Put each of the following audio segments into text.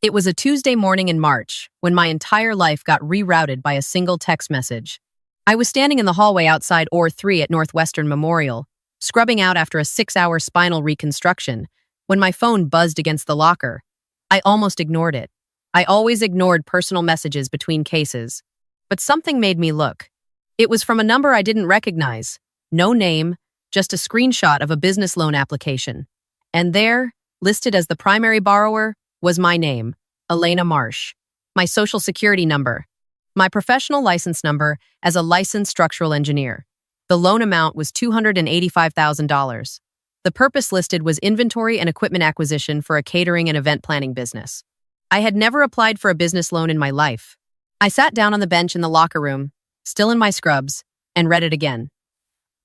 It was a Tuesday morning in March when my entire life got rerouted by a single text message. I was standing in the hallway outside OR 3 at Northwestern Memorial, scrubbing out after a 6-hour spinal reconstruction, when my phone buzzed against the locker. I almost ignored it. I always ignored personal messages between cases. But something made me look. It was from a number I didn't recognize. No name, just a screenshot of a business loan application. And there, listed as the primary borrower, was my name, Elena Marsh, my social security number, my professional license number as a licensed structural engineer. The loan amount was $285,000. The purpose listed was inventory and equipment acquisition for a catering and event planning business. I had never applied for a business loan in my life. I sat down on the bench in the locker room, still in my scrubs, and read it again.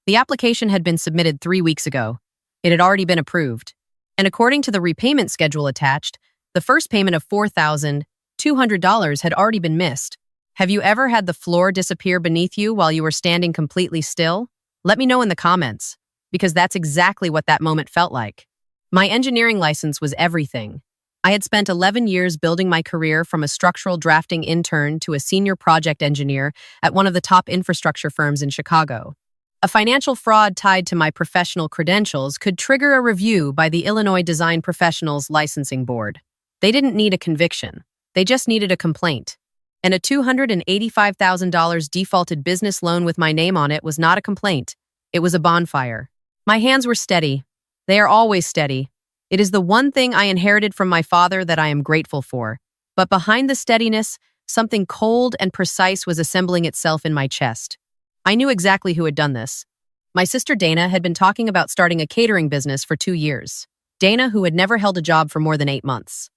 The application had been submitted 3 weeks ago. It had already been approved. And according to the repayment schedule attached, the first payment of $4,200 had already been missed. Have you ever had the floor disappear beneath you while you were standing completely still? Let me know in the comments, because that's exactly what that moment felt like. My engineering license was everything. I had spent 11 years building my career from a structural drafting intern to a senior project engineer at one of the top infrastructure firms in Chicago. A financial fraud tied to my professional credentials could trigger a review by the Illinois Design Professionals Licensing Board. They didn't need a conviction. They just needed a complaint. And a $285,000 defaulted business loan with my name on it was not a complaint. It was a bonfire. My hands were steady. They are always steady. It is the one thing I inherited from my father that I am grateful for. But behind the steadiness, something cold and precise was assembling itself in my chest. I knew exactly who had done this. My sister Dana had been talking about starting a catering business for 2 years. Dana, who had never held a job for more than 8 months.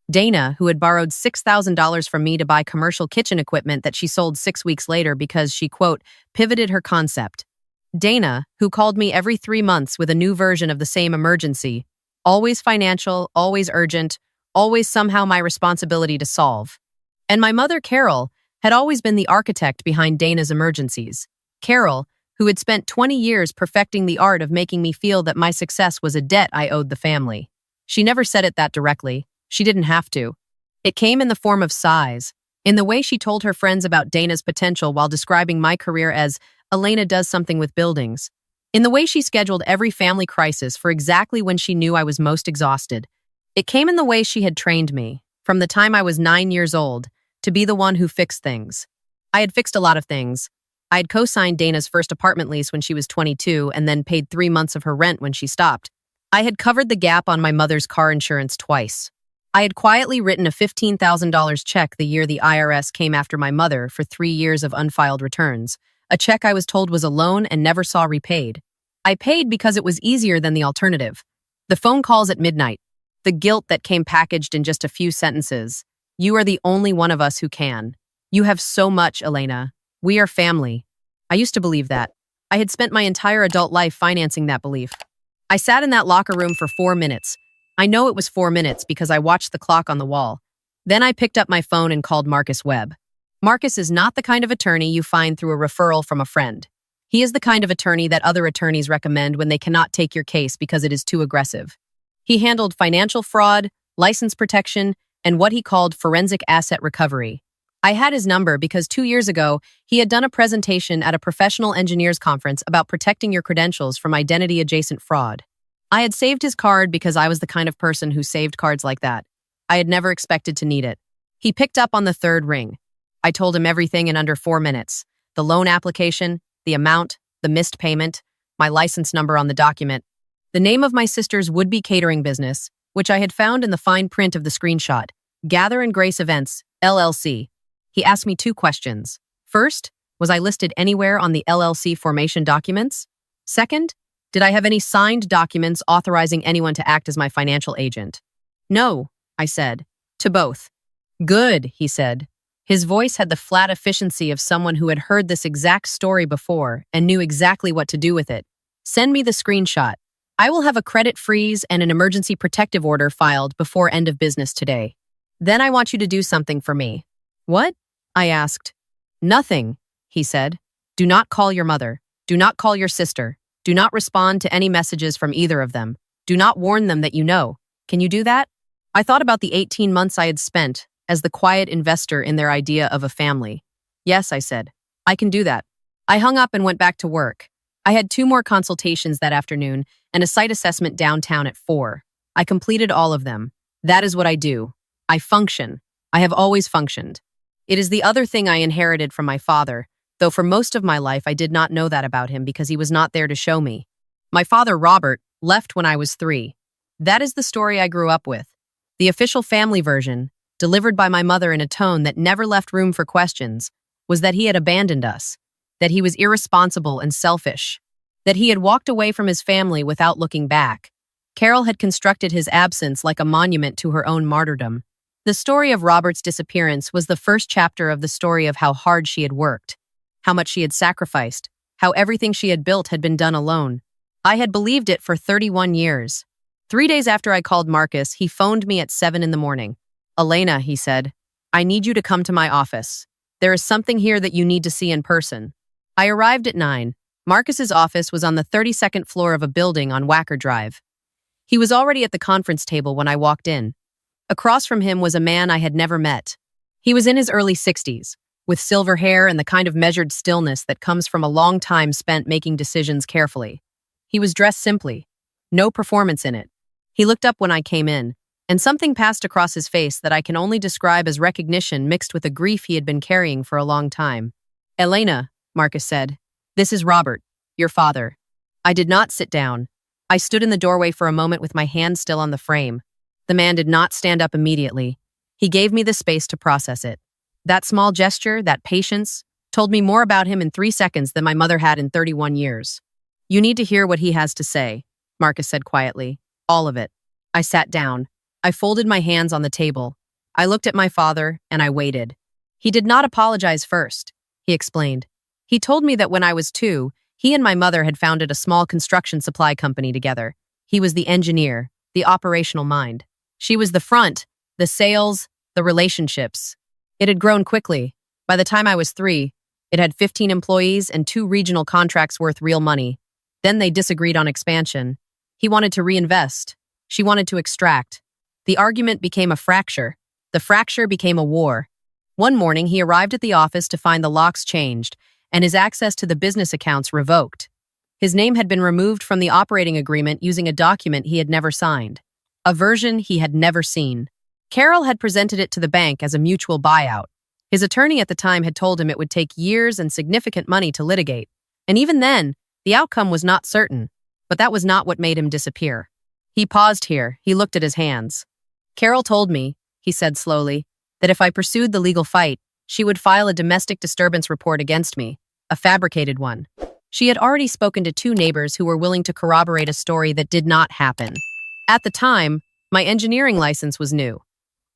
Dana, who had borrowed $6,000 from me to buy commercial kitchen equipment that she sold 6 weeks later because she, quote, pivoted her concept. Dana, who called me every 3 months with a new version of the same emergency. Always financial, always urgent, always somehow my responsibility to solve. And my mother, Carol, had always been the architect behind Dana's emergencies. Carol, who had spent 20 years perfecting the art of making me feel that my success was a debt I owed the family. She never said it that directly. She didn't have to. It came in the form of sighs, in the way she told her friends about Dana's potential while describing my career as Elena does something with buildings. In the way she scheduled every family crisis for exactly when she knew I was most exhausted. It came in the way she had trained me, from the time I was 9 years old, to be the one who fixed things. I had fixed a lot of things. I had co-signed Dana's first apartment lease when she was 22 and then paid 3 months of her rent when she stopped. I had covered the gap on my mother's car insurance twice. I had quietly written a $15,000 check the year the IRS came after my mother for 3 years of unfiled returns, a check I was told was a loan and never saw repaid. I paid because it was easier than the alternative. The phone calls at midnight, the guilt that came packaged in just a few sentences. You are the only one of us who can. You have so much, Elena. We are family. I used to believe that. I had spent my entire adult life financing that belief. I sat in that locker room for 4 minutes. I know it was 4 minutes because I watched the clock on the wall. Then I picked up my phone and called Marcus Webb. Marcus is not the kind of attorney you find through a referral from a friend. He is the kind of attorney that other attorneys recommend when they cannot take your case because it is too aggressive. He handled financial fraud, license protection, and what he called forensic asset recovery. I had his number because 2 years ago, he had done a presentation at a professional engineers conference about protecting your credentials from identity-adjacent fraud. I had saved his card because I was the kind of person who saved cards like that. I had never expected to need it. He picked up on the third ring. I told him everything in under 4 minutes. The loan application, the amount, the missed payment, my license number on the document, the name of my sister's would-be catering business, which I had found in the fine print of the screenshot, Gather and Grace Events, LLC. He asked me 2 questions. First, was I listed anywhere on the LLC formation documents? Second, did I have any signed documents authorizing anyone to act as my financial agent? No, I said. To both. Good, he said. His voice had the flat efficiency of someone who had heard this exact story before and knew exactly what to do with it. Send me the screenshot. I will have a credit freeze and an emergency protective order filed before end of business today. Then I want you to do something for me. What? I asked. Nothing, he said. Do not call your mother. Do not call your sister. Do not respond to any messages from either of them. Do not warn them that you know. Can you do that? I thought about the 18 months I had spent as the quiet investor in their idea of a family. Yes, I said. I can do that. I hung up and went back to work. I had 2 more consultations that afternoon and a site assessment downtown at 4. I completed all of them. That is what I do. I function. I have always functioned. It is the other thing I inherited from my father, though for most of my life I did not know that about him because he was not there to show me. My father, Robert, left when I was 3. That is the story I grew up with. The official family version, delivered by my mother in a tone that never left room for questions, was that he had abandoned us, that he was irresponsible and selfish, that he had walked away from his family without looking back. Carol had constructed his absence like a monument to her own martyrdom. The story of Robert's disappearance was the first chapter of the story of how hard she had worked, how much she had sacrificed, how everything she had built had been done alone. I had believed it for 31 years. 3 days after I called Marcus, he phoned me at 7 in the morning. "Elena," he said, "I need you to come to my office. There is something here that you need to see in person." I arrived at 9. Marcus's office was on the 32nd floor of a building on Wacker Drive. He was already at the conference table when I walked in. Across from him was a man I had never met. He was in his early 60s, with silver hair and the kind of measured stillness that comes from a long time spent making decisions carefully. He was dressed simply, no performance in it. He looked up when I came in, and something passed across his face that I can only describe as recognition mixed with a grief he had been carrying for a long time. "Elena," Marcus said, "this is Robert, your father." I did not sit down. I stood in the doorway for a moment with my hand still on the frame. The man did not stand up immediately. He gave me the space to process it. That small gesture, that patience, told me more about him in 3 seconds than my mother had in 31 years. "You need to hear what he has to say," Marcus said quietly. "All of it." I sat down. I folded my hands on the table. I looked at my father, and I waited. He did not apologize first, he explained. He told me that when I was 2, he and my mother had founded a small construction supply company together. He was the engineer, the operational mind. She was the front, the sales, the relationships. It had grown quickly. By the time I was 3, it had 15 employees and 2 regional contracts worth real money. Then they disagreed on expansion. He wanted to reinvest. She wanted to extract. The argument became a fracture. The fracture became a war. One morning, he arrived at the office to find the locks changed and his access to the business accounts revoked. His name had been removed from the operating agreement using a document he had never signed, a version he had never seen. Carol had presented it to the bank as a mutual buyout. His attorney at the time had told him it would take years and significant money to litigate, and even then, the outcome was not certain. But that was not what made him disappear. He paused here. He looked at his hands. "Carol told me," he said slowly, "that if I pursued the legal fight, she would file a domestic disturbance report against me, a fabricated one. She had already spoken to 2 neighbors who were willing to corroborate a story that did not happen. At the time, my engineering license was new.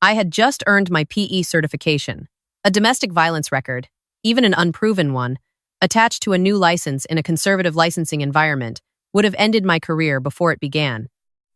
I had just earned my PE certification, a domestic violence record, even an unproven one, attached to a new license in a conservative licensing environment, would have ended my career before it began."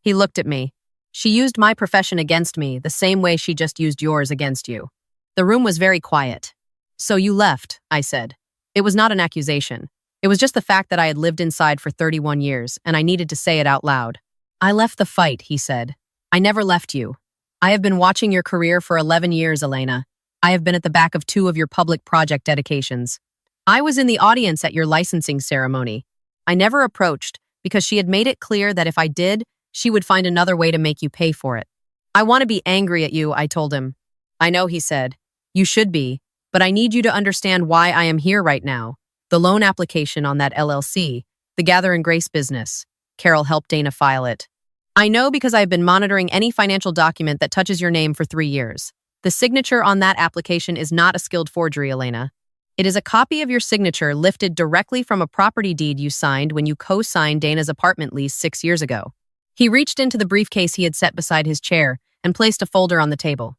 He looked at me. "She used my profession against me the same way she just used yours against you." The room was very quiet. "So you left," I said. It was not an accusation. It was just the fact that I had lived inside for 31 years, and I needed to say it out loud. "I left the fight," he said. "I never left you. I have been watching your career for 11 years, Elena. I have been at the back of 2 of your public project dedications. I was in the audience at your licensing ceremony. I never approached, because she had made it clear that if I did, she would find another way to make you pay for it. I want to be angry at you," I told him. "I know," he said. "You should be, but I need you to understand why I am here right now. The loan application on that LLC, the Gather and Grace business." Carol helped Dana file it. "I know because I have been monitoring any financial document that touches your name for 3 years. The signature on that application is not a skilled forgery, Elena. It is a copy of your signature lifted directly from a property deed you signed when you co-signed Dana's apartment lease 6 years ago." He reached into the briefcase he had set beside his chair and placed a folder on the table.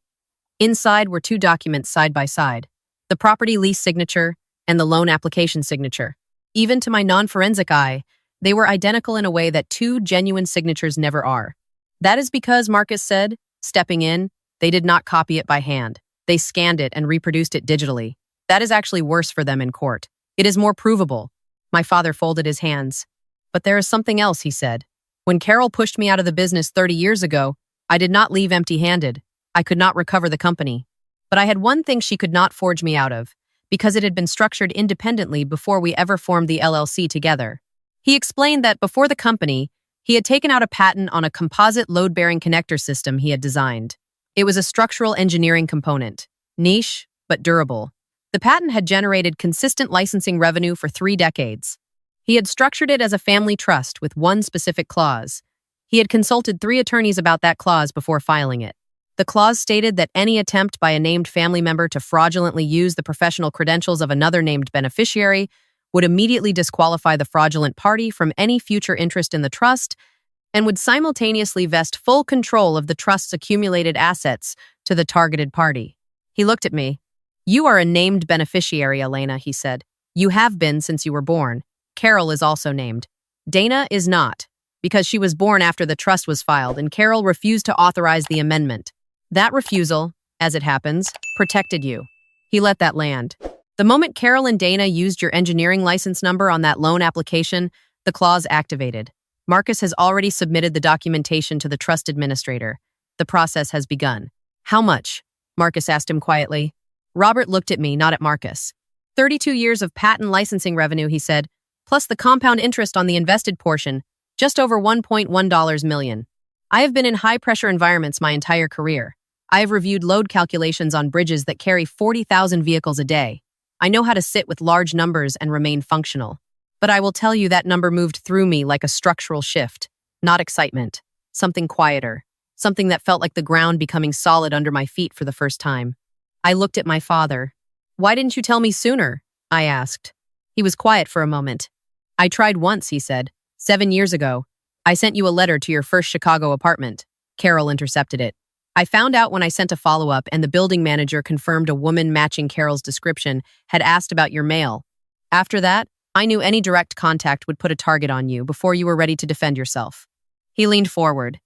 Inside were 2 documents side by side, the property lease signature and the loan application signature. Even to my non-forensic eye, they were identical in a way that 2 genuine signatures never are. "That is because," Marcus said, stepping in, "they did not copy it by hand. They scanned it and reproduced it digitally. That is actually worse for them in court. It is more provable." My father folded his hands. "But there is something else," he said. "When Carol pushed me out of the business 30 years ago, I did not leave empty-handed. I could not recover the company. But I had one thing she could not forge me out of, because it had been structured independently before we ever formed the LLC together. He explained that before the company, he had taken out a patent on a composite load-bearing connector system he had designed. It was a structural engineering component, niche, but durable. The patent had generated consistent licensing revenue for 3 decades. He had structured it as a family trust with one specific clause. He had consulted 3 attorneys about that clause before filing it. The clause stated that any attempt by a named family member to fraudulently use the professional credentials of another named beneficiary would immediately disqualify the fraudulent party from any future interest in the trust and would simultaneously vest full control of the trust's accumulated assets to the targeted party. He looked at me. "You are a named beneficiary, Elena," he said. "You have been since you were born. Carol is also named. Dana is not, because she was born after the trust was filed and Carol refused to authorize the amendment. That refusal, as it happens, protected you." He let that land. The moment Carol and Dana used your engineering license number on that loan application, the clause activated. Marcus has already submitted the documentation to the trust administrator. The process has begun. "How much?" Marcus asked him quietly. Robert looked at me, not at Marcus. 32 years of patent licensing revenue, he said, plus the compound interest on the invested portion, just over $1.1 million. I have been in high-pressure environments my entire career. I have reviewed load calculations on bridges that carry 40,000 vehicles a day. I know how to sit with large numbers and remain functional. But I will tell you that number moved through me like a structural shift, not excitement, something quieter, something that felt like the ground becoming solid under my feet for the first time. I looked at my father. "Why didn't you tell me sooner?" I asked. He was quiet for a moment. "I tried once," he said. 7 years ago. I sent you a letter to your first Chicago apartment." Carol intercepted it. "I found out when I sent a follow-up and the building manager confirmed a woman matching Carol's description had asked about your mail. After that, I knew any direct contact would put a target on you before you were ready to defend yourself." He leaned forward.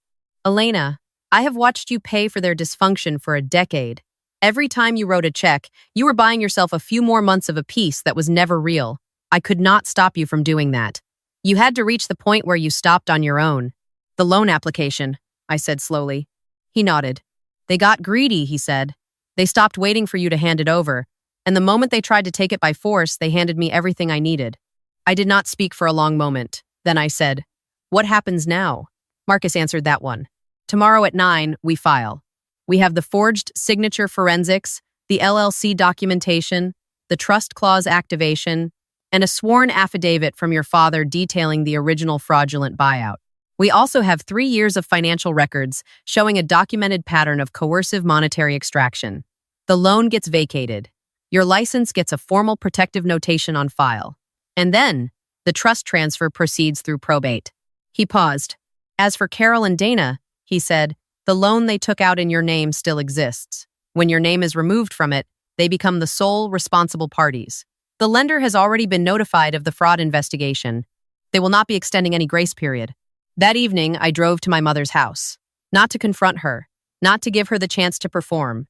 "Elena, I have watched you pay for their dysfunction for a decade. Every time you wrote a check, you were buying yourself a few more months of a peace that was never real. I could not stop you from doing that. You had to reach the point where you stopped on your own." "The loan application," I said slowly. He nodded. "They got greedy," he said. "They stopped waiting for you to hand it over, and the moment they tried to take it by force, they handed me everything I needed." I did not speak for a long moment. Then I said, "What happens now?" Marcus answered that one. "Tomorrow at 9, we file. We have the forged signature forensics, the LLC documentation, the trust clause activation, and a sworn affidavit from your father detailing the original fraudulent buyout. We also have 3 years of financial records showing a documented pattern of coercive monetary extraction. The loan gets vacated. Your license gets a formal protective notation on file. And then, the trust transfer proceeds through probate." He paused. "As for Carol and Dana," he said, "the loan they took out in your name still exists. When your name is removed from it, they become the sole responsible parties. The lender has already been notified of the fraud investigation. They will not be extending any grace period." That evening, I drove to my mother's house. Not to confront her, not to give her the chance to perform.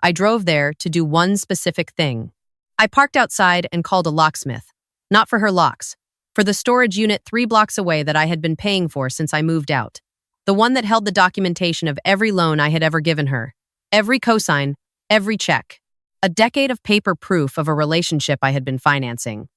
I drove there to do one specific thing. I parked outside and called a locksmith. Not for her locks, for the storage unit 3 blocks away that I had been paying for since I moved out. The one that held the documentation of every loan I had ever given her. Every cosign, every check. A decade of paper proof of a relationship I had been financing.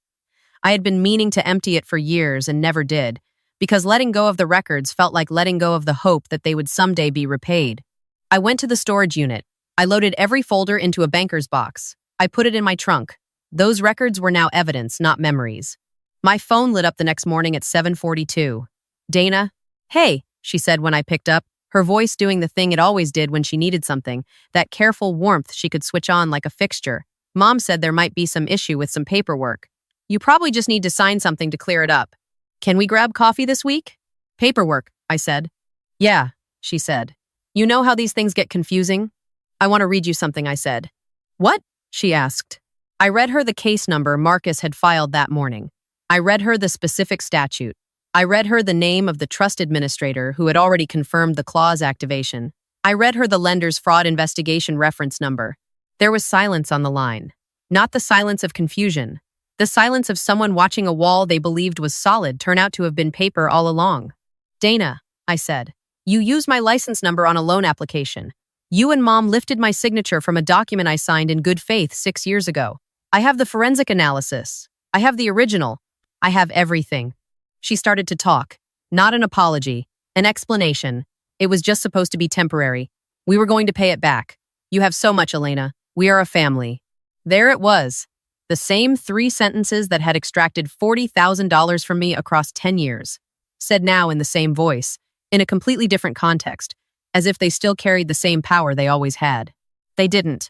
I had been meaning to empty it for years and never did, because letting go of the records felt like letting go of the hope that they would someday be repaid. I went to the storage unit. I loaded every folder into a banker's box. I put it in my trunk. Those records were now evidence, not memories. My phone lit up the next morning at 7:42. "Dana?" "Hey," she said when I picked up, her voice doing the thing it always did when she needed something, that careful warmth she could switch on like a fixture. "Mom said there might be some issue with some paperwork. You probably just need to sign something to clear it up. Can we grab coffee this week?" "Paperwork," I said. "Yeah," she said. "You know how these things get confusing?" "I want to read you something," I said. "What?" she asked. I read her the case number Marcus had filed that morning. I read her the specific statute. I read her the name of the trust administrator who had already confirmed the clause activation. I read her the lender's fraud investigation reference number. There was silence on the line. Not the silence of confusion. The silence of someone watching a wall they believed was solid turn out to have been paper all along. "Dana," I said, You used my license number on a loan application. You and Mom lifted my signature from a document I signed in good faith 6 years ago. I have the forensic analysis. I have the original. I have everything." She started to talk. Not an apology, an explanation. It was just supposed to be temporary. We were going to pay it back. "You have so much, Elena. We are a family." There it was. The same 3 sentences that had extracted $40,000 from me across 10 years. Said now in the same voice, in a completely different context, as if they still carried the same power they always had. They didn't.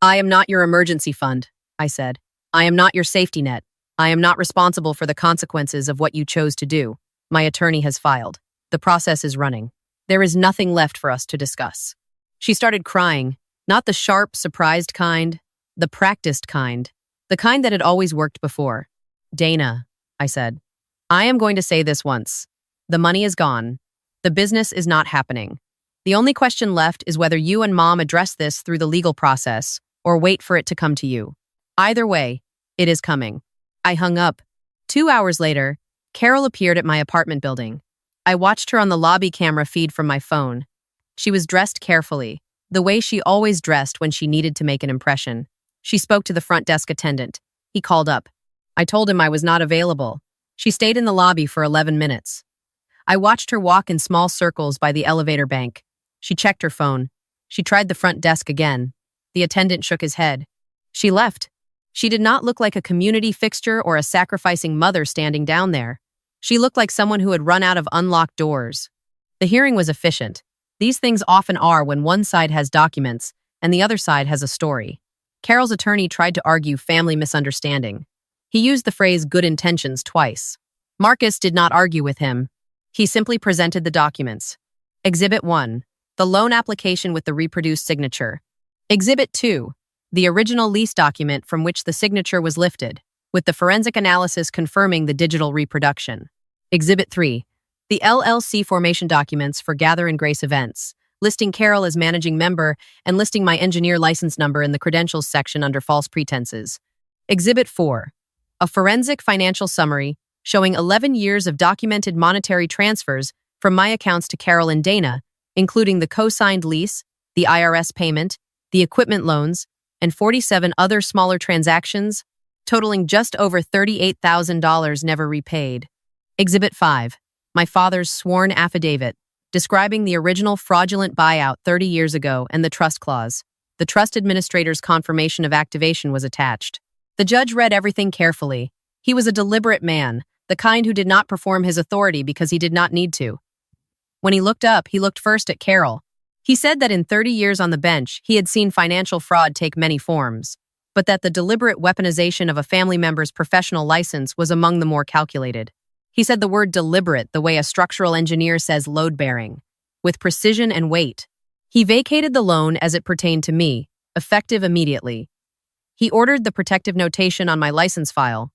"I am not your emergency fund," I said. "I am not your safety net. I am not responsible for the consequences of what you chose to do. My attorney has filed. The process is running. There is nothing left for us to discuss." She started crying, not the sharp, surprised kind, the practiced kind, the kind that had always worked before. "Dana," I said, "I am going to say this once. The money is gone. The business is not happening. The only question left is whether you and Mom address this through the legal process or wait for it to come to you. Either way, it is coming." I hung up. 2 hours later, Carol appeared at my apartment building. I watched her on the lobby camera feed from my phone. She was dressed carefully, the way she always dressed when she needed to make an impression. She spoke to the front desk attendant. He called up. I told him I was not available. She stayed in the lobby for 11 minutes. I watched her walk in small circles by the elevator bank. She checked her phone. She tried the front desk again. The attendant shook his head. She left. She did not look like a community fixture or a sacrificing mother standing down there. She looked like someone who had run out of unlocked doors. The hearing was efficient. These things often are when one side has documents and the other side has a story. Carol's attorney tried to argue family misunderstanding. He used the phrase good intentions twice. Marcus did not argue with him. He simply presented the documents. Exhibit 1, the loan application with the reproduced signature. Exhibit 2, the original lease document from which the signature was lifted, with the forensic analysis confirming the digital reproduction. Exhibit 3, the LLC formation documents for Gather and Grace events, listing Carol as managing member and listing my engineer license number in the credentials section under false pretenses. Exhibit 4, a forensic financial summary showing 11 years of documented monetary transfers from my accounts to Carol and Dana, including the co-signed lease, the IRS payment, the equipment loans, and 47 other smaller transactions, totaling just over $38,000 never repaid. Exhibit 5, my father's sworn affidavit, describing the original fraudulent buyout 30 years ago and the trust clause. The trust administrator's confirmation of activation was attached. The judge read everything carefully. He was a deliberate man, the kind who did not perform his authority because he did not need to. When he looked up, he looked first at Carol. He said that in 30 years on the bench, he had seen financial fraud take many forms, but that the deliberate weaponization of a family member's professional license was among the more calculated. He said the word deliberate the way a structural engineer says load-bearing, with precision and weight. He vacated the loan as it pertained to me, effective immediately. He ordered the protective notation on my license file.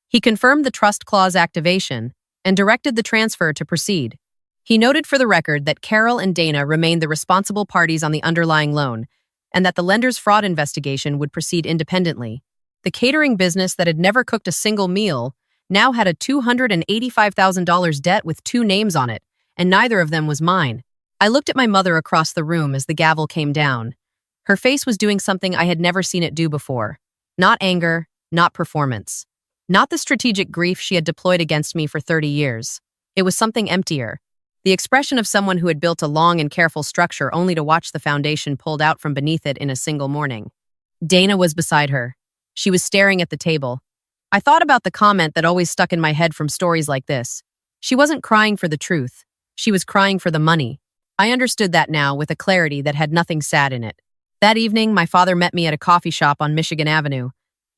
He confirmed the trust clause activation and directed the transfer to proceed. He noted for the record that Carol and Dana remained the responsible parties on the underlying loan and that the lender's fraud investigation would proceed independently. The catering business that had never cooked a single meal now had a $285,000 debt with 2 names on it, and neither of them was mine. I looked at my mother across the room as the gavel came down. Her face was doing something I had never seen it do before. Not anger, not performance. Not the strategic grief she had deployed against me for 30 years. It was something emptier. The expression of someone who had built a long and careful structure only to watch the foundation pulled out from beneath it in a single morning. Dana was beside her. She was staring at the table. I thought about the comment that always stuck in my head from stories like this. She wasn't crying for the truth. She was crying for the money. I understood that now with a clarity that had nothing sad in it. That evening, my father met me at a coffee shop on Michigan Avenue.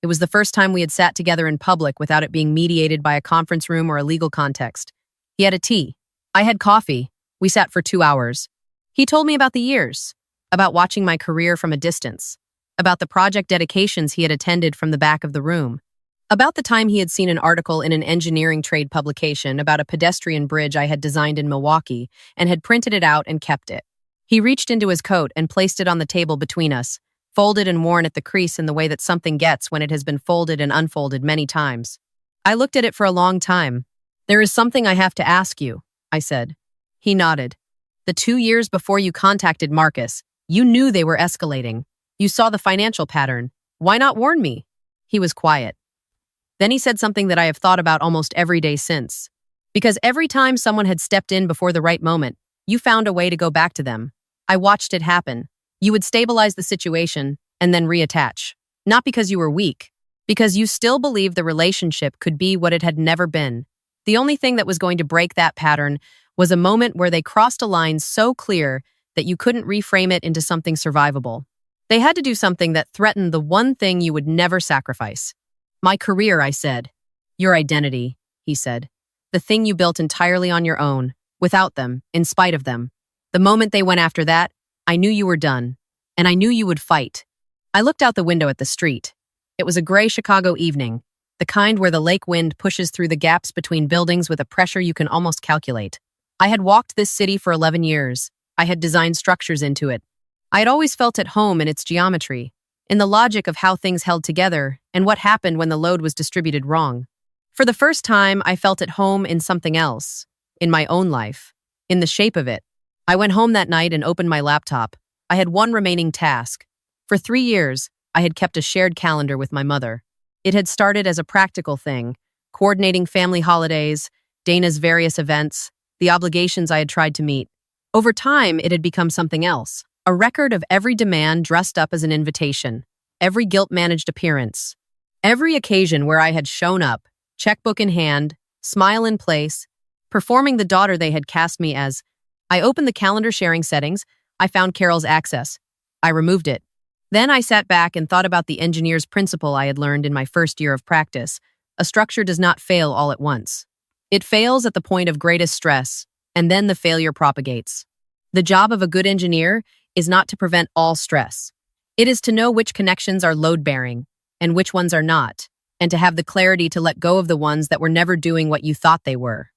It was the first time we had sat together in public without it being mediated by a conference room or a legal context. He had a tea. I had coffee. We sat for 2 hours. He told me about the years, about watching my career from a distance, about the project dedications he had attended from the back of the room, about the time he had seen an article in an engineering trade publication about a pedestrian bridge I had designed in Milwaukee and had printed it out and kept it. He reached into his coat and placed it on the table between us, folded and worn at the crease in the way that something gets when it has been folded and unfolded many times. I looked at it for a long time. "There is something I have to ask you," I said. He nodded. The 2 years before you contacted Marcus, you knew they were escalating. You saw the financial pattern. Why not warn me? He was quiet. Then he said something that I have thought about almost every day since. Because every time someone had stepped in before the right moment, you found a way to go back to them. I watched it happen. You would stabilize the situation and then reattach. Not because you were weak, because you still believed the relationship could be what it had never been. The only thing that was going to break that pattern was a moment where they crossed a line so clear that you couldn't reframe it into something survivable. They had to do something that threatened the one thing you would never sacrifice. My career, I said. Your identity, he said. The thing you built entirely on your own, without them, in spite of them. The moment they went after that, I knew you were done. And I knew you would fight. I looked out the window at the street. It was a gray Chicago evening, the kind where the lake wind pushes through the gaps between buildings with a pressure you can almost calculate. I had walked this city for 11 years. I had designed structures into it. I had always felt at home in its geometry, in the logic of how things held together and what happened when the load was distributed wrong. For the first time, I felt at home in something else, in my own life, in the shape of it. I went home that night and opened my laptop. I had one remaining task. For 3 years, I had kept a shared calendar with my mother. It had started as a practical thing, coordinating family holidays, Dana's various events, the obligations I had tried to meet. Over time, it had become something else, a record of every demand dressed up as an invitation, every guilt-managed appearance, every occasion where I had shown up, checkbook in hand, smile in place, performing the daughter they had cast me as. I opened the calendar sharing settings. I found Carol's access. I removed it. Then I sat back and thought about the engineer's principle I had learned in my first year of practice. A structure does not fail all at once. It fails at the point of greatest stress, and then the failure propagates. The job of a good engineer is not to prevent all stress. It is to know which connections are load-bearing and which ones are not, and to have the clarity to let go of the ones that were never doing what you thought they were.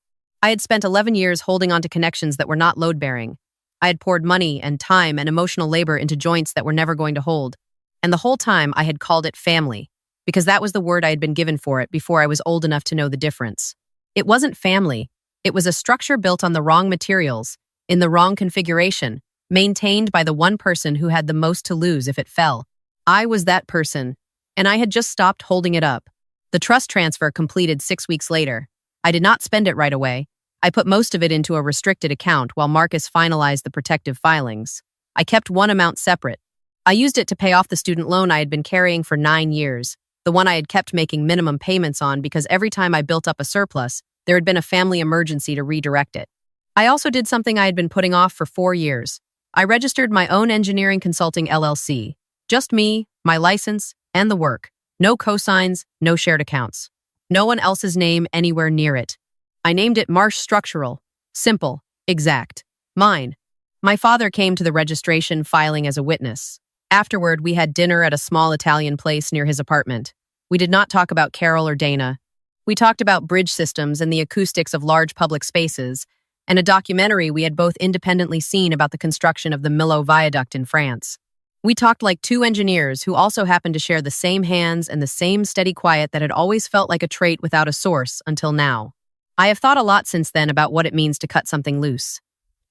I had spent 11 years holding on to connections that were not load-bearing. I had poured money and time and emotional labor into joints that were never going to hold. And the whole time I had called it family, because that was the word I had been given for it before I was old enough to know the difference. It wasn't family. It was a structure built on the wrong materials, in the wrong configuration, maintained by the one person who had the most to lose if it fell. I was that person, and I had just stopped holding it up. The trust transfer completed 6 weeks later. I did not spend it right away. I put most of it into a restricted account while Marcus finalized the protective filings. I kept one amount separate. I used it to pay off the student loan I had been carrying for 9 years, the one I had kept making minimum payments on because every time I built up a surplus, there had been a family emergency to redirect it. I also did something I had been putting off for 4 years. I registered my own engineering consulting LLC. Just me, my license, and the work. No cosigns, no shared accounts. No one else's name anywhere near it. I named it Marsh Structural. Simple, exact. Mine. My father came to the registration filing as a witness. Afterward, we had dinner at a small Italian place near his apartment. We did not talk about Carol or Dana. We talked about bridge systems and the acoustics of large public spaces, and a documentary we had both independently seen about the construction of the Millau Viaduct in France. We talked like two engineers who also happened to share the same hands and the same steady quiet that had always felt like a trait without a source until now. I have thought a lot since then about what it means to cut something loose.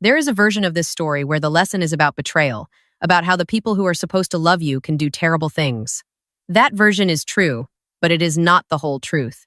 There is a version of this story where the lesson is about betrayal, about how the people who are supposed to love you can do terrible things. That version is true, but it is not the whole truth.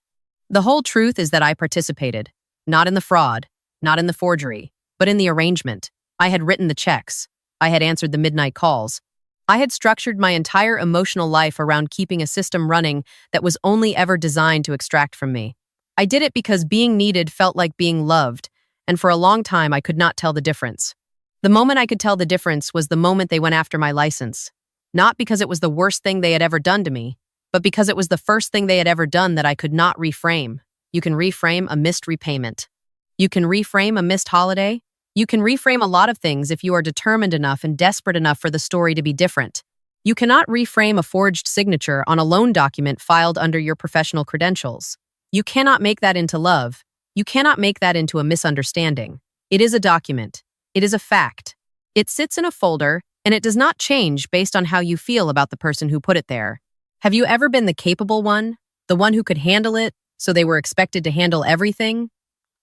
The whole truth is that I participated, not in the fraud, not in the forgery, but in the arrangement. I had written the checks. I had answered the midnight calls. I had structured my entire emotional life around keeping a system running that was only ever designed to extract from me. I did it because being needed felt like being loved, and for a long time I could not tell the difference. The moment I could tell the difference was the moment they went after my license. Not because it was the worst thing they had ever done to me, but because it was the first thing they had ever done that I could not reframe. You can reframe a missed repayment. You can reframe a missed holiday. You can reframe a lot of things if you are determined enough and desperate enough for the story to be different. You cannot reframe a forged signature on a loan document filed under your professional credentials. You cannot make that into love. You cannot make that into a misunderstanding. It is a document. It is a fact. It sits in a folder, and it does not change based on how you feel about the person who put it there. Have you ever been the capable one? The one who could handle it, so they were expected to handle everything?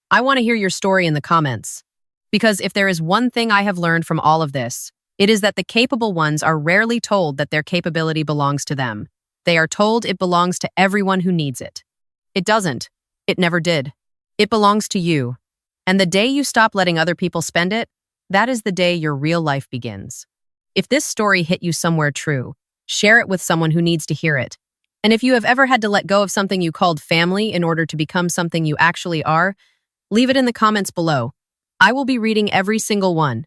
I want to hear your story in the comments. Because if there is one thing I have learned from all of this, it is that the capable ones are rarely told that their capability belongs to them. They are told it belongs to everyone who needs it. It doesn't. It never did. It belongs to you. And the day you stop letting other people spend it, that is the day your real life begins. If this story hit you somewhere true, share it with someone who needs to hear it. And if you have ever had to let go of something you called family in order to become something you actually are, leave it in the comments below. I will be reading every single one.